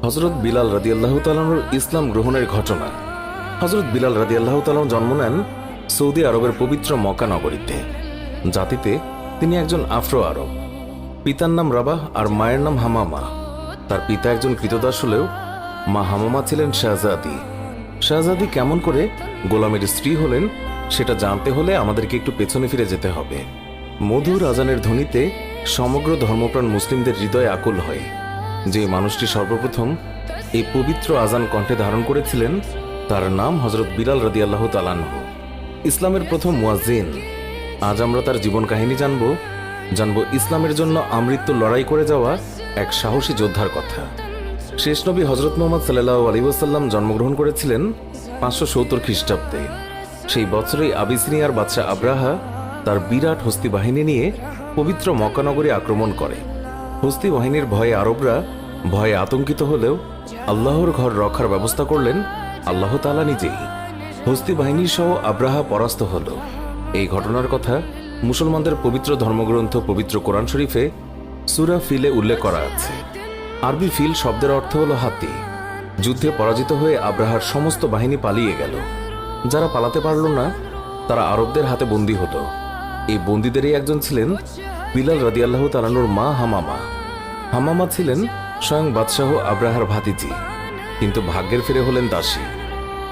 হযরত বিলাল রাদিয়াল্লাহু তাআলার ইসলাম গ্রহণের ঘটনা। হযরত বিলাল রাদিয়াল্লাহু তাআলা জন্ম নেন সৌদি আরবের পবিত্র মক্কা নগরীতে। জাতিতে তিনি একজন আফ্রো আরব। পিতার নাম রাবাহ আর মায়ের নাম হামামা। তার পিতা একজন কৃতদাস হলেও মা হামামা ছিলেন শাহজাদি। শাহজাদি কেমন করে গোলামের স্ত্রী হলেন সেটা জানতে হলে আমাদেরকে একটু পেছনে ফিরে যেতে হবে। মধুর আজানের ধ্বনিতে সমগ্র ধর্মপ্রাণ মুসলিমদের হৃদয়ে আকুল হয়। যে মানুষটি সর্বপ্রথম এই পবিত্র আজান কণ্ঠে ধারণ করেছিলেন তার নাম হযরত বিলাল রাদিয়াল্লাহু তাআলা আনহু, ইসলামের প্রথম মুয়াজ্জিন। আজ আমরা তার জীবন কাহিনী জানব ইসলামের জন্য আমৃত্যু লড়াই করে যাওয়া এক সাহসী যোদ্ধার কথা। শেষ নবী হযরত মুহাম্মদ সাল্লাল্লাহু আলাইহি ওয়াসাল্লাম জন্মগ্রহণ করেছিলেন 570 খ্রিস্টাব্দে। সেই বছরেই আবিসিনিয়ার বাদশাহ আব্রাহা তার বিরাট হস্তি বাহিনী নিয়ে পবিত্র মক্কা নগরী আক্রমণ করে। হস্তি বাহিনীর ভয়ে আরবরা ভয়ে আতঙ্কিত হলেও আল্লাহর ঘর রক্ষার ব্যবস্থা করলেন আল্লাহ তাআলা নিজেই। হস্তি বাহিনী সহ আব্রাহা পরাস্ত হল। এই ঘটনার কথা মুসলমানদের পবিত্র ধর্মগ্রন্থ পবিত্র কোরআন শরীফে সূরা ফিলে উল্লেখ করা আছে। আরবি ফিল শব্দের অর্থ হল হাতি। যুদ্ধে পরাজিত হয়ে আব্রাহার সমস্ত বাহিনী পালিয়ে গেল। যারা পালাতে পারল না তারা আরবদের হাতে বন্দী হল। এই বন্দীদেরই একজন ছিলেন বিলাল রাদিয়াল্লাহু তাআলার মা হামামা। হামামা ছিলেন স্বয়ং বাদশাহ আব্রাহার ভাতিজি, কিন্তু ভাগ্যের ফিরে হলেন দাসী।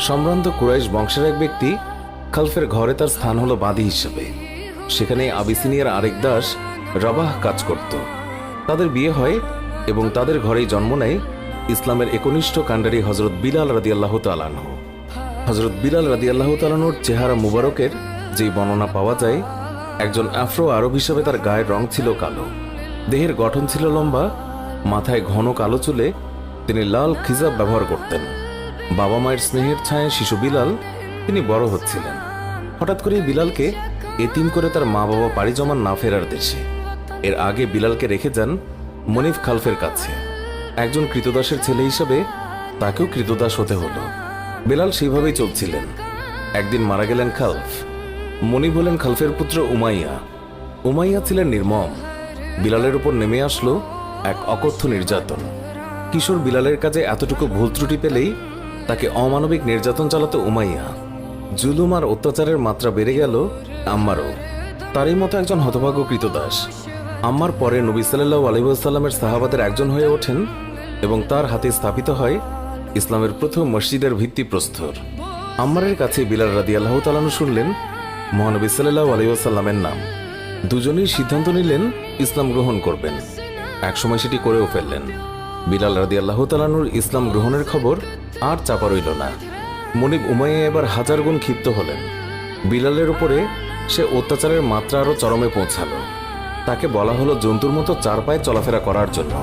সম্ভ্রান্ত কুরাইশ বংশের এক ব্যক্তি খালফের ঘরে তার স্থান হলো বাদী হিসেবে। সেখানে আবিসিনিয়ার আরেক দাস রাবাহ কাজ করত। তাদের বিয়ে হয় এবং তাদের ঘরেই জন্ম নেয় ইসলামের একনিষ্ঠ কাণ্ডারি হযরত বিলাল রাদিয়াল্লাহু তাআলা আনহু। হযরত বিলাল রাদিয়াল্লাহু তাআলার চেহারা মুবারকের যেই বর্ণনা পাওয়া যায়, একজন আফ্রো আরব হিসেবে তার গায়ের রং ছিল কালো, দেহের গঠন ছিল লম্বা, মাথায় ঘন কালো চুলে তিনি লাল খিজাব ব্যবহার করতেন। বাবা মায়ের স্নেহের ছায়ায় শিশু বিলাল তিনি বড় হচ্ছিলেন। হঠাৎ করে বিলালকে এতিম করে তার মা বাবা পাড়ি জমান না ফেরার দেশে। এর আগে বিলালকে রেখে যান মনিফ খালফের কাছে। একজন কৃতদাসের ছেলে হিসেবে তাকেও কৃতদাস হতে হলো। বিলাল সেইভাবেই চলছিলেন। একদিন মারা গেলেন খালফ। মনিফ হলেন খালফের পুত্র উমাইয়া। উমাইয়া ছিলেন নির্মম। বিলালের উপর নেমে আসলো এক অকথ্য নির্যাতন। কিশোর বিলালের কাজে এতটুকু ভুল ত্রুটি পেলেই তাকে অমানবিক নির্যাতন চালাতো উমাইয়া। জুলুম আর অত্যাচারের মাত্রা বেড়ে গেল আম্মারও। তারই মতো একজন হতভাগ্য কৃতদাস আম্মার পরে নবী সাল্লাল্লাহু আলাইহি ওয়াসাল্লামের সাহাবাদের একজন হয়ে ওঠেন এবং তার হাতে স্থাপিত হয় ইসলামের প্রথম মসজিদের ভিত্তিপ্রস্তর। আম্মারের কাছে বিলাল রাদিয়াল্লাহু তাআলা শুনলেন মহানবী সাল্লাল্লাহু আলাইহি ওয়াসাল্লামের নাম। দুজনেই সিদ্ধান্ত নিলেন ইসলাম গ্রহণ করবেন। একসময় সেটি করেও ফেললেন। বিলাল রাদিয়াল্লাহু তাআলার ইসলাম গ্রহণের খবর আর চাপা রইল না। মনিব উমাইয়া এবার হাজার গুণ ক্ষিপ্ত হলেন। বিলালের উপরে সে অত্যাচারের মাত্রা আরো চরমে পৌঁছালো। তাকে বলা হলো জন্তুর মতো চার পায়ে চলাফেরা করার জন্য।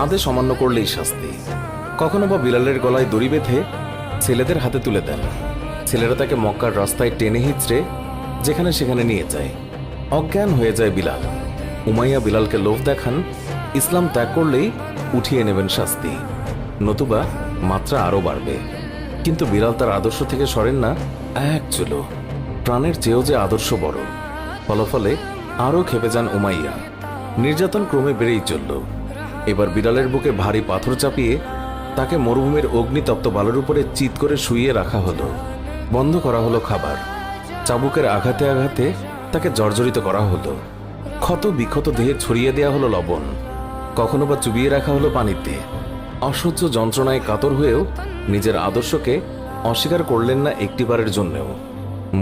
আদেশ অমান্য করলেই শাস্তি। কখনো বা বিলালের গলায় দড়ি বেঁধে ছেলেদের হাতে তুলে দেন। ছেলেরা তাকে মক্কার রাস্তায় টেনে হিঁচড়ে যেখানে সেখানে নিয়ে যায়। অজ্ঞান হয়ে যায় বিলাল। উমাইয়া বিলালকে লোভ দেখান ইসলাম ত্যাগ করলেই উঠিয়ে নেবেন শাস্তি, নতুবা মাত্রা আরো বাড়বে। কিন্তু বিলাল তার আদর্শ থেকে সরেন না এক চুলো। প্রাণের চেয়েও যে আদর্শ বড়। ফলাফলে আরও খেপে যান উমাইয়া। নির্যাতন ক্রমে বেড়েই চলল। এবার বিলালের বুকে ভারী পাথর চাপিয়ে তাকে মরুভূমির অগ্নিতপ্ত বালুর উপরে চিৎ করে শুইয়ে রাখা হলো। বন্ধ করা হলো খাবার। চাবুকের আঘাতে আঘাতে তাকে জর্জরিত করা হলো। ক্ষত বিক্ষত দেহে ছড়িয়ে দেওয়া হলো লবণ। কখনো বা চুবিয়ে রাখা হলো পানিতে। অসহ্য যন্ত্রণায় কাতর হয়েও নিজের আদর্শকে অস্বীকার করলেন না একটিবারের জন্যও।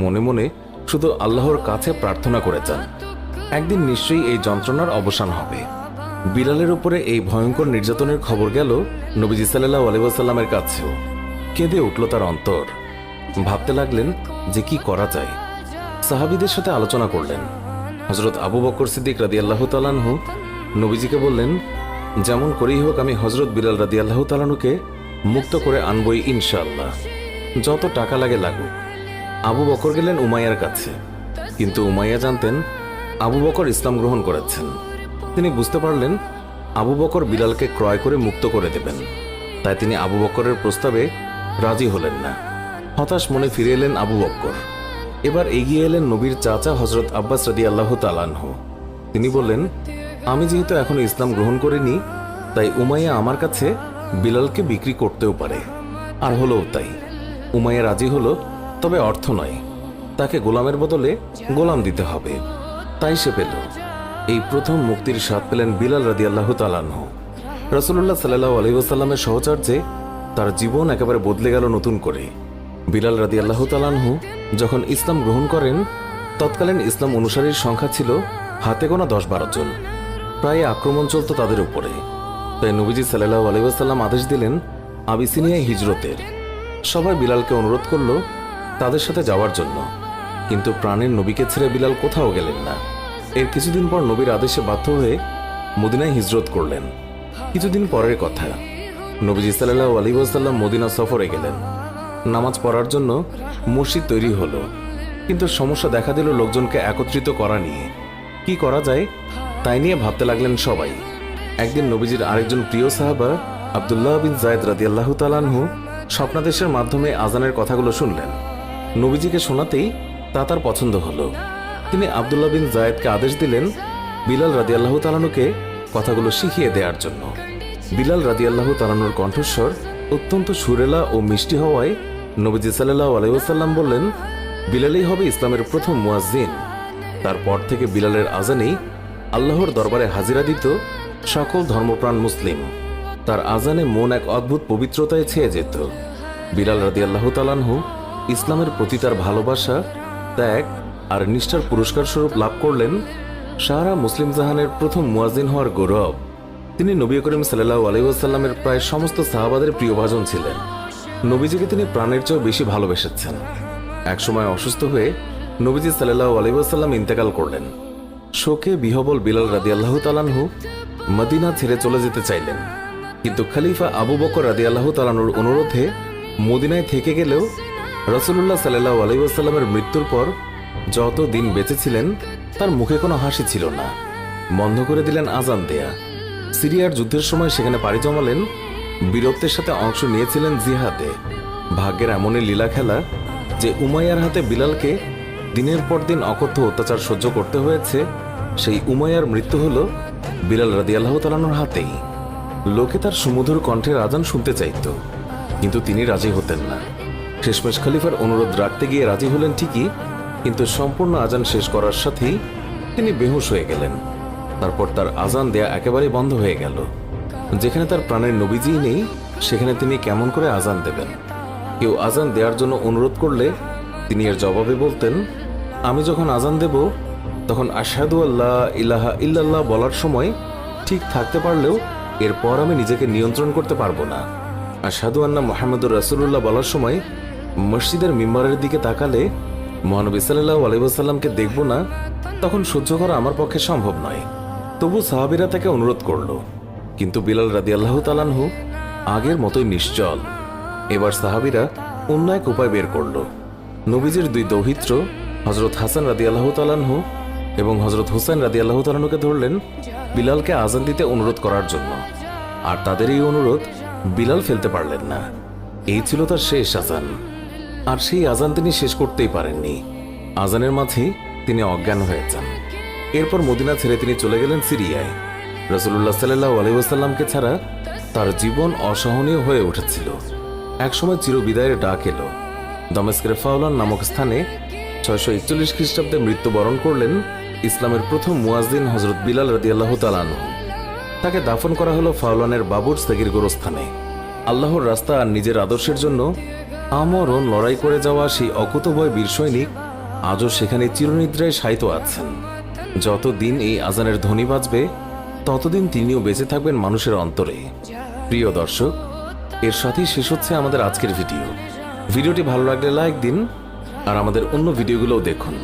মনে মনে শুধু আল্লাহর কাছে প্রার্থনা করে যান একদিন নিশ্চয়ই এই যন্ত্রণার অবসান হবে। বিলালের উপরে এই ভয়ঙ্কর নির্যাতনের খবর গেল নবীজি সাল্লাল্লাহু আলাইহি ওয়াসাল্লামের কাছেও। কেঁদে উঠল তার অন্তর। ভাবতে লাগলেন যে কি করা যায়। সাহাবীদের সাথে আলোচনা করলেন। হযরত আবু বকর সিদ্দিক রাদিয়াল্লাহু তাআলা আনহু নবীজিকে বললেন, যেমন করেই হোক আমি হযরত বিলাল রাদিয়াল্লাহু তাআলা আনহুকে মুক্ত করে আনবই ইনশাআল্লাহ, যত টাকা লাগে লাগুক। আবু বকর গেলেন উমাইয়ার কাছে, কিন্তু উমাইয়া জানতেন আবু বকর ইসলাম গ্রহণ করেছেন। তিনি বুঝতে পারলেন আবু বকর বিলালকে ক্রয় করে মুক্ত করে দেবেন। তাই তিনি আবু বকরের প্রস্তাবে রাজি হলেন না। হতাশ মনে ফিরে এলেন আবু বকর। এবার এগিয়ে এলেন নবীর চাচা হযরত আব্বাস রাদিয়াল্লাহু তাআলা আনহু। তিনি বললেন, আমি যেহেতু এখনো ইসলাম গ্রহণ করিনি, তাই উমাইয়া আমার কাছে বিলালকে বিক্রি করতেও পারে। আর হলোও তাই। উমাইয়া রাজি হলো, তবে অর্থ নয়, তাকে গোলামের বদলে গোলাম দিতে হবে। তাই সে পেল। এই প্রথম মুক্তির স্বাদ পেলেন বিলাল রাদিয়াল্লাহু তাআলা আনহু। রাসূলুল্লাহ সাল্লাল্লাহু আলাইহি ওয়াসাল্লামের সহচর্যে তার জীবন একেবারে বদলে গেল নতুন করে। বিলাল রাদিয়াল্লাহু তাআলা আনহু যখন ইসলাম গ্রহণ করেন, তৎকালীন ইসলাম অনুসারীর সংখ্যা ছিল হাতে গোনা 10-12 জন। প্রায় আক্রমণ চলত তাদের উপরে। তাই নবীজি সাল্লাল্লাহু আলাইহি ওয়াসাল্লাম আদেশ দিলেন আবিসিনিয়ায় হিজরতের। সবাই বিলালকে অনুরোধ করল তাদের সাথে যাওয়ার জন্য, কিন্তু প্রাণের নবীকে ছেড়ে বিলাল কোথাও গেলেন না। এর কিছুদিন পর নবীর আদেশে বাধ্য হয়ে মদিনায় হিজরত করলেন। কিছুদিন পরের কথা, নবীজি সাল্লাল্লাহু আলাইহি ওয়াসাল্লাম মদিনা সফরে গেলেন। নামাজ পড়ার জন্য মসজিদ তৈরি হলো, কিন্তু সমস্যা দেখা দিল লোকজনকে একত্রিত করা নিয়ে। কি করা যায় তাই নিয়ে ভাবতে লাগলেন সবাই। একদিন নবীজির আরেকজন প্রিয় সাহাবা আব্দুল্লাহ বিন যায়েদ রাদিয়াল্লাহু তাআলা আনহু স্বপ্নাদেশের মাধ্যমে আজানের কথাগুলো শুনলেন। নবীজিকে শোনাতেই তা তার পছন্দ হলো। তিনি আব্দুল্লাহ বিন যায়েদকে আদেশ দিলেন বিলাল রাদিয়াল্লাহু তাআলা আনহুকে কথাগুলো শিখিয়ে দেওয়ার জন্য। বিলাল রাদিয়াল্লাহু তাআলা আনহুর কণ্ঠস্বর অত্যন্ত সুরেলা ও মিষ্টি হওয়ায় নবীজি সাল্লাল্লাহু আলাইহি ওয়াসাল্লাম বললেন, বিলালই হবে ইসলামের প্রথম মুয়াজ্জিন। তারপর থেকে বিলালের আজানেই আল্লাহর দরবারে হাজিরা দিত সকল ধর্মপ্রাণ মুসলিম। তার আজানে মন এক অদ্ভুত পবিত্রতায় ছেয়ে যেত। বিলাল রাদিয়াল্লাহু তাআলা আনহু ইসলামের প্রতি তার ভালোবাসা, ত্যাগ আর নিষ্ঠার পুরস্কার স্বরূপ লাভ করলেন সারা মুসলিম জাহানের প্রথম মুয়াজ্জিন হওয়ার গৌরব। তিনি নবী করিম সাল্লাল্লাহু আলাইহি ওয়াসাল্লামের প্রায় সমস্ত সাহাবাদের প্রিয়ভাজন ছিলেন। নবীজিকে তিনি প্রাণের চেয়েও বেশি ভালোবেসেছেন। একসময় অসুস্থ হয়ে নবীজি সাল্লাল্লাহু আলাইহি ওয়াসাল্লাম ইন্তেকাল করলেন। শোকে বিহবল বিলাল রাদিয়াল্লাহু তাআলা আনহু মদিনা ছেড়ে চলে যেতে চাইলেন, কিন্তু খলিফা আবু বকর রাদিয়াল্লাহু তাআলা আনহুর অনুরোধে মদিনায় থেকে গেলেও রাসূলুল্লাহ সাল্লাল্লাহু আলাইহি ওয়াসাল্লামের মৃত্যুর পর যত দিন বেঁচে ছিলেন তার মুখে কোনো হাসি ছিল না। বন্ধ করে দিলেন আজান দেয়া। সিরিয়ার যুদ্ধের সময় সেখানে পাড়ি জমালেন। বীরত্বের সাথে অংশ নিয়েছিলেন জিহাদে। ভাগ্যের এমনই লীলা খেলা যে উমাইয়ার হাতে বিলালকে দিনের পর দিন অকথ্য অত্যাচার সহ্য করতে হয়েছে। সেই উমাইয়ার মৃত্যু হল বিলাল রাদিয়াল্লাহু তাআলা আনহুর হাতেই। লোকে তার সুমধুর কণ্ঠের আজান শুনতে চাইত, কিন্তু তিনি রাজি হতেন না। শেষমেশ খলিফার অনুরোধ রাখতে গিয়ে রাজি হলেন ঠিকই, কিন্তু সম্পূর্ণ আজান শেষ করার সাথেই তিনি বেহুশ হয়ে গেলেন। তারপর তার আজান দেয়া একেবারে বন্ধ হয়ে গেল। যেখানে তার প্রাণের নবীজিই নেই, সেখানে তিনি কেমন করে আজান দেবেন? কেউ আজান দেওয়ার জন্য অনুরোধ করলে তিনি এর জবাবে বলতেন, আমি যখন আজান দেব তখন আশহাদু আল্লা ইলাহা ইল্লাল্লাহ বলার সময় ঠিক থাকতে পারলেও এরপর আমি নিজেকে নিয়ন্ত্রণ করতে পারবো না। আশহাদু আন্না মুহাম্মাদুর রাসূলুল্লাহ বলার সময় মসজিদের মিম্বরের দিকে তাকালে মহানবী সাল্লাল্লাহু আলাইহি ওয়াসাল্লামকে দেখব না, তখন সহ্য করা আমার পক্ষে সম্ভব নয়। তবু সাহাবীরা তাকে অনুরোধ করল, কিন্তু বিলাল রাদিয়াল্লাহু তাআলা আনহু আগের মতোই নিশ্চল। এবার সাহাবীরা অন্য এক উপায় বের করল। নবীজির দুই দৌহিত্র হযরত হাসান রাদিয়াল্লাহু তাআলা আনহু এবং হযরত হুসাইন রাদিয়াল্লাহু তাআলা আনহুকে ধরলেন বিলালকে আজান দিতে অনুরোধ করার জন্য। আর তাদের এই অনুরোধ বিলাল ফেলতে পারলেন না। এই ছিল তার শেষ আজান। আর সেই আজান তিনি শেষ করতেই পারেননি। আজানের মাঝেই তিনি অজ্ঞান হয়ে যান। এরপর মদিনা ছেড়ে তিনি চলে গেলেন সিরিয়ায়। রাসূলুল্লাহ সাল্লাল্লাহু আলাইহি ওয়াসাল্লামকে ছাড়া তার জীবন অসহনীয় হয়ে উঠেছিল। একসময় চিরবিদায়ের ডাক এলো। দমেস্কের ফাওলান নামক স্থানে 641 খ্রিস্টাব্দে মৃত্যুবরণ করলেন ইসলামের প্রথম মুয়াজ্জিন হযরত বিলাল রাদিয়াল্লাহু তাআলা আনহু। তাকে দাফন করা হলো ফাওলানের বাবুর সেগির গোরস্থানে। আল্লাহর রাস্তা আর নিজের আদর্শের জন্য আমরণ লড়াই করে যাওয়া সেই অকুতভয় বীর সৈনিক আজও সেখানে চিরনিদ্রায় শায়িত আছেন। যতদিন এই আজানের ধ্বনি বাজবে ততদিন তিনিও বেঁচে থাকবেন মানুষের অন্তরে। প্রিয় দর্শক, এর সাথেই শেষ হচ্ছে আমাদের আজকের ভিডিওটি ভালো লাগলে লাইক দিন আর আমাদের অন্য ভিডিওগুলোও দেখুন।